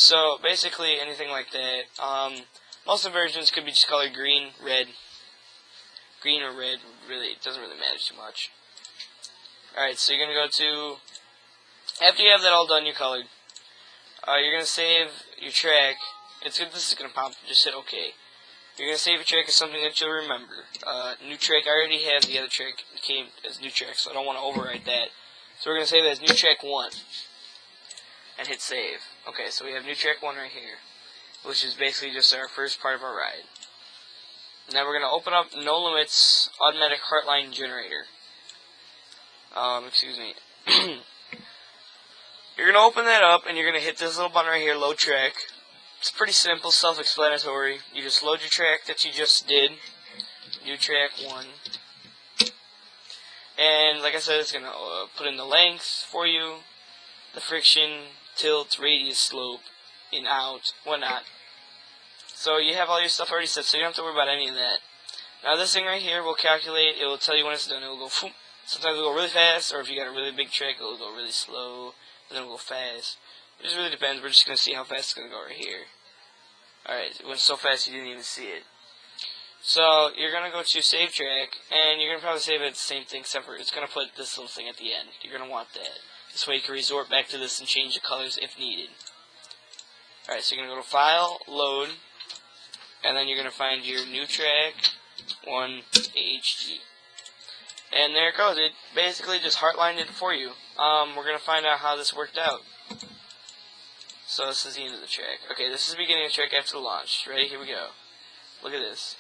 So basically anything like that. Most of the versions could be just colored green, red. Green or red, really, it doesn't really matter too much. Alright, so you're going to go to, after you have that all done, you colored, you're going to save your track. This is going to pop, just hit OK. You're going to save your track as something that you'll remember. New track, I already have the other track, it came as new track, so I don't want to overwrite that. So we're going to save it as new track 1. And hit save. Okay, so we have new track 1 right here, which is basically just our first part of our ride. Now we're going to open up No Limits Automatic Heartline Generator. Excuse me. You're going to open that up and you're going to hit this little button right here, Load Track. It's pretty simple, self-explanatory. You just load your track that you just did. New track 1. And like I said, it's going to put in the length for you, the friction, tilt, radius, slope, in, out, whatnot. So you have all your stuff already set, so you don't have to worry about any of that. Now this thing right here will calculate, it will tell you when it's done. It will go, phoom. Sometimes it will go really fast, or if you got a really big track, it will go really slow, and then it will go fast. It just really depends. We're just going to see how fast it's going to go right here. Alright, it went so fast you didn't even see it. So you're going to go to Save Track, and you're going to probably save it the same thing, except for it's going to put this little thing at the end. You're going to want that. This way you can resort back to this and change the colors if needed. Alright, so you're going to go to File, Load, and then you're going to find your new track 1 AHG. And there it goes. It basically just heartlined it for you. We're going to find out how this worked out. So this is the end of the track. Okay, this is the beginning of the track after the launch. Ready? Here we go. Look at this.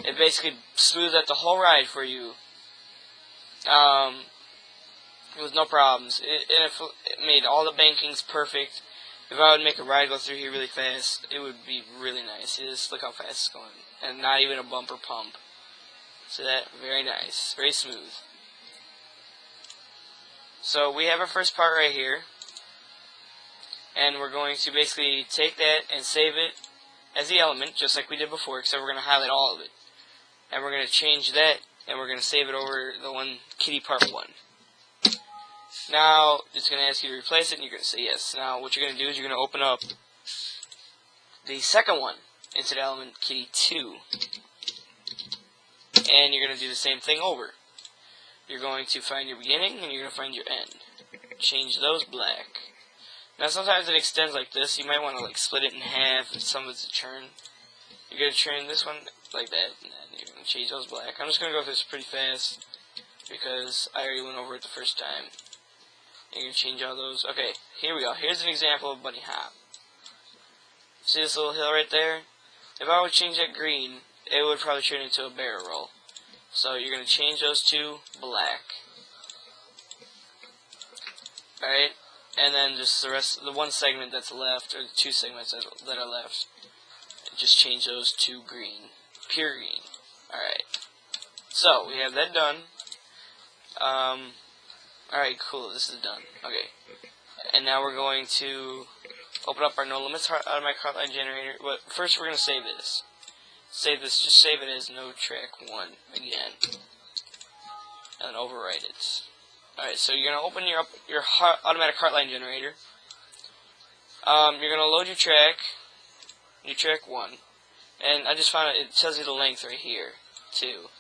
It basically smoothed out the whole ride for you. With no problems. It made all the bankings perfect. If I would make a ride go through here really fast, it would be really nice. Just look how fast it's going. And not even a bumper pump. See that? Very nice. Very smooth. So we have our first part right here. And we're going to basically take that and save it as the element, just like we did before, except we're going to highlight all of it. And we're going to change that, and we're going to save it over the one Kitty Part 1. Now, it's going to ask you to replace it, and you're going to say yes. Now, what you're going to do is you're going to open up the second one into the element Kitty 2. And you're going to do the same thing over. You're going to find your beginning, and you're going to find your end. Change those black. Now, sometimes it extends like this. You might want to like split it in half, and some of it's a churn. You're going to churn this one like that, and then you're going to change those black. I'm just going to go through this pretty fast, because I already went over it the first time. You're going to change all those. Okay, here we go. Here's an example of bunny hop. See this little hill right there? If I would change that green, it would probably turn into a barrel roll. So you're going to change those to black. Alright? And then just the rest, the one segment that's left, or the two segments that are left, just change those to green. Pure green. Alright. So, we have that done. Alright, cool. This is done. Okay. And now we're going to open up our No Limits Automatic Heartline Generator. But first we're going to save this. Save this. Just save it as No Track 1 again. And then overwrite it. Alright, so you're going to open your Automatic Heartline Generator. You're going to load your track 1. And I just found it tells you the length right here, too.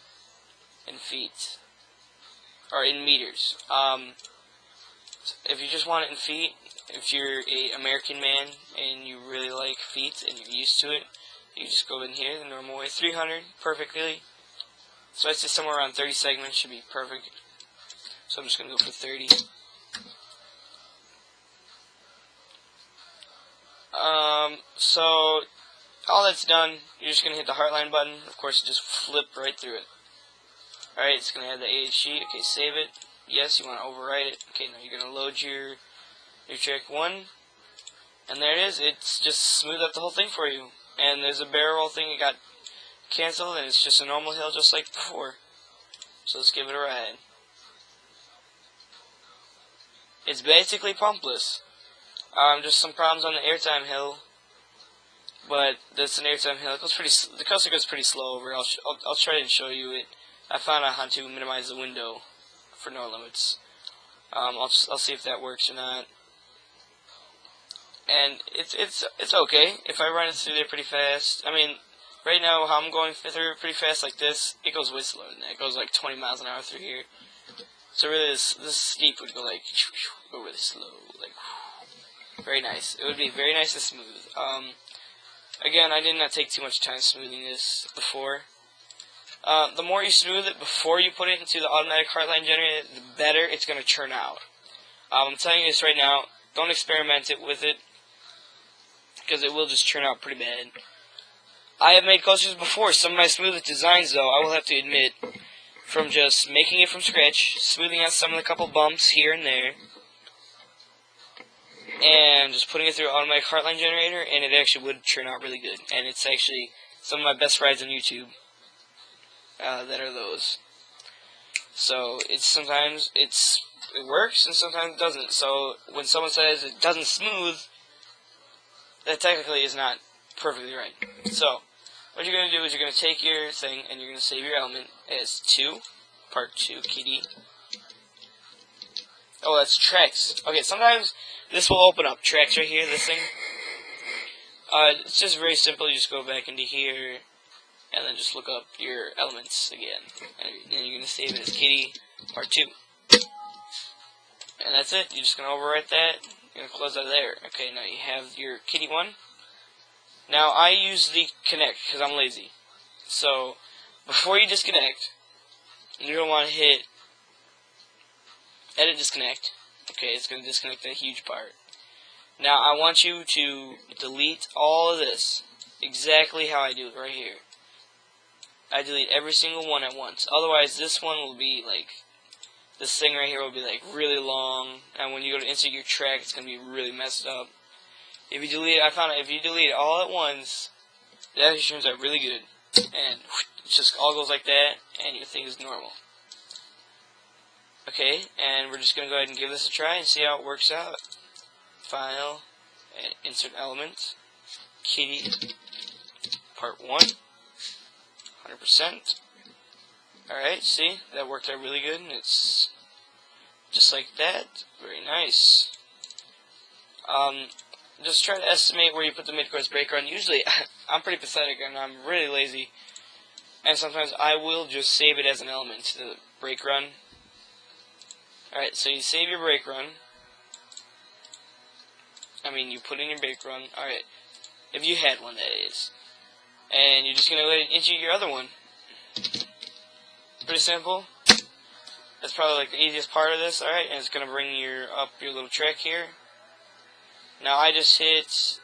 In feet. Or in meters. If you just want it in feet, if you're a American man and you really like feet and you're used to it, you just go in here the normal way. 300 perfectly. So I'd say somewhere around 30 segments should be perfect. So I'm just going to go for 30. So all that's done, you're just going to hit the Heartline button. Of course, just flip right through it. Alright, it's going to add the AHG. Okay, save it. Yes, you want to overwrite it. Okay, now you're going to load your track 1. And there it is. It's just smoothed up the whole thing for you. And there's a barrel roll thing that got canceled, and it's just a normal hill just like before. So let's give it a ride. It's basically pumpless. Just some problems on the airtime hill. But that's an airtime hill. It goes the coaster goes pretty slow over. I'll try to show you it. I found out how to minimize the window for No Limits. I'll see if that works or not. and it's okay if I run it through there pretty fast. I mean, right now how I'm going through it pretty fast like this, it goes way slower than that. It goes like 20 miles an hour through here. So really, this steep would go like go really slow, like very nice. It would be very nice and smooth. Again, I did not take too much time smoothing this before. The more you smooth it before you put it into the automatic heartline generator, the better it's going to churn out. I'm telling you this right now. Don't experiment it with it, because it will just churn out pretty bad. I have made coasters before. Some of my smoothest designs, though, I will have to admit, from just making it from scratch, smoothing out some of the couple bumps here and there, and just putting it through an automatic heartline generator, and it actually would turn out really good. And it's actually some of my best rides on YouTube that are those. So sometimes it works and sometimes it doesn't. So when someone says it doesn't smooth, that technically is not perfectly right. So what you're going to do is you're going to take your thing and you're going to save your element as 2, part 2, kitty. Oh, that's tracks. Okay, sometimes this will open up. Tracks right here, this thing. It's just very simple. You just go back into here and then just look up your elements again. And then you're going to save it as kitty, part 2. And that's it. You're just going to overwrite that. You're going to close out of there. Okay, now you have your kitty one. Now, I use the connect because I'm lazy. So, before you disconnect, you're going to want to hit edit disconnect. Okay, it's going to disconnect that huge part. Now, I want you to delete all of this exactly how I do it right here. I delete every single one at once. Otherwise, this one will be like, this thing right here will be like really long. And when you go to insert your track, it's going to be really messed up. If you delete it, I found out if you delete it all at once, it actually turns out really good. And it just all goes like that, and your thing is normal. Okay, and we're just going to go ahead and give this a try and see how it works out. File, and insert element, kitty, part 1, 100%. Alright, see, that worked out really good, and it's just like that. Very nice. Just try to estimate where you put the mid-course brake run. Usually, I'm pretty pathetic and I'm really lazy. And sometimes I will just save it as an element to the brake run. Alright, so you save your brake run. I mean, you put in your brake run. Alright, if you had one, that is. And you're just going to go ahead and insert your other one. Pretty simple. That's probably like the easiest part of this. Alright, and it's going to bring up your little track here. Now I just hit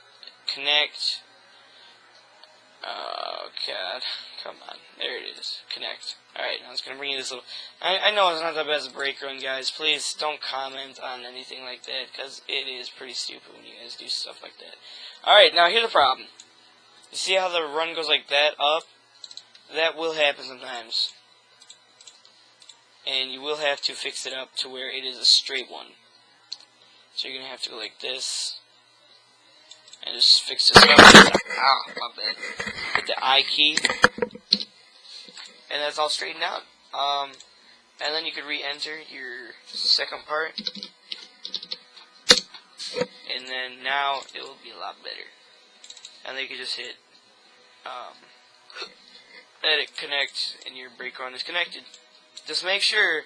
connect. Oh god, come on, there it is, connect. Alright, now it's going to bring you this little, I know it's not the best brake run, guys. Please don't comment on anything like that, because it is pretty stupid when you guys do stuff like that. Alright, now here's the problem. You see how the run goes like that up? That will happen sometimes. And you will have to fix it up to where it is a straight one. So you're going to have to go like this. And just fix this up. Ah, my bad. Hit the I key. And that's all straightened out. And then you could re-enter your second part. And then now it will be a lot better. And then you can just hit edit connect and your brake run is connected. Just make sure,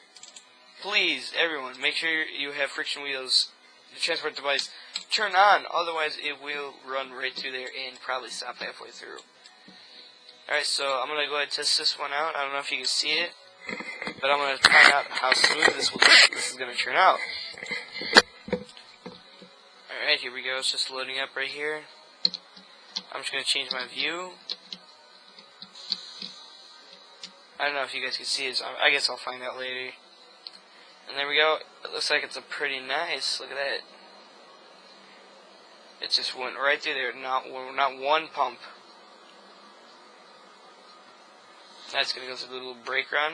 please, everyone, make sure you have friction wheels, the transport device, turn on, otherwise it will run right through there and probably stop halfway through. Alright, so I'm going to go ahead and test this one out. I don't know if you can see it, but I'm going to find out how smooth this is going to turn out. Alright, here we go. It's just loading up right here. I'm just going to change my view. I don't know if you guys can see it. I guess I'll find out later. And there we go. It looks like it's a pretty nice. Look at that. It just went right through there. Not one pump. That's going to go through the little brake run.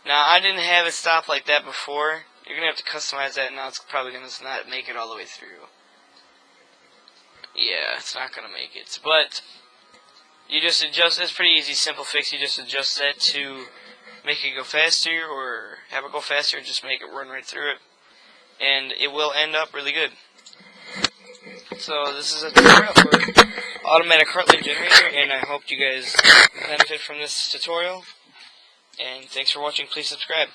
Now, I didn't have it stop like that before. You're going to have to customize that. Now it's probably going to not make it all the way through. Yeah, it's not going to make it. But you just adjust. It's pretty easy, simple fix. You just adjust that to make it go faster, or have it go faster, just make it run right through it. And it will end up really good. So this is a tutorial for automatic heartline generator, and I hope you guys benefit from this tutorial. And thanks for watching. Please subscribe.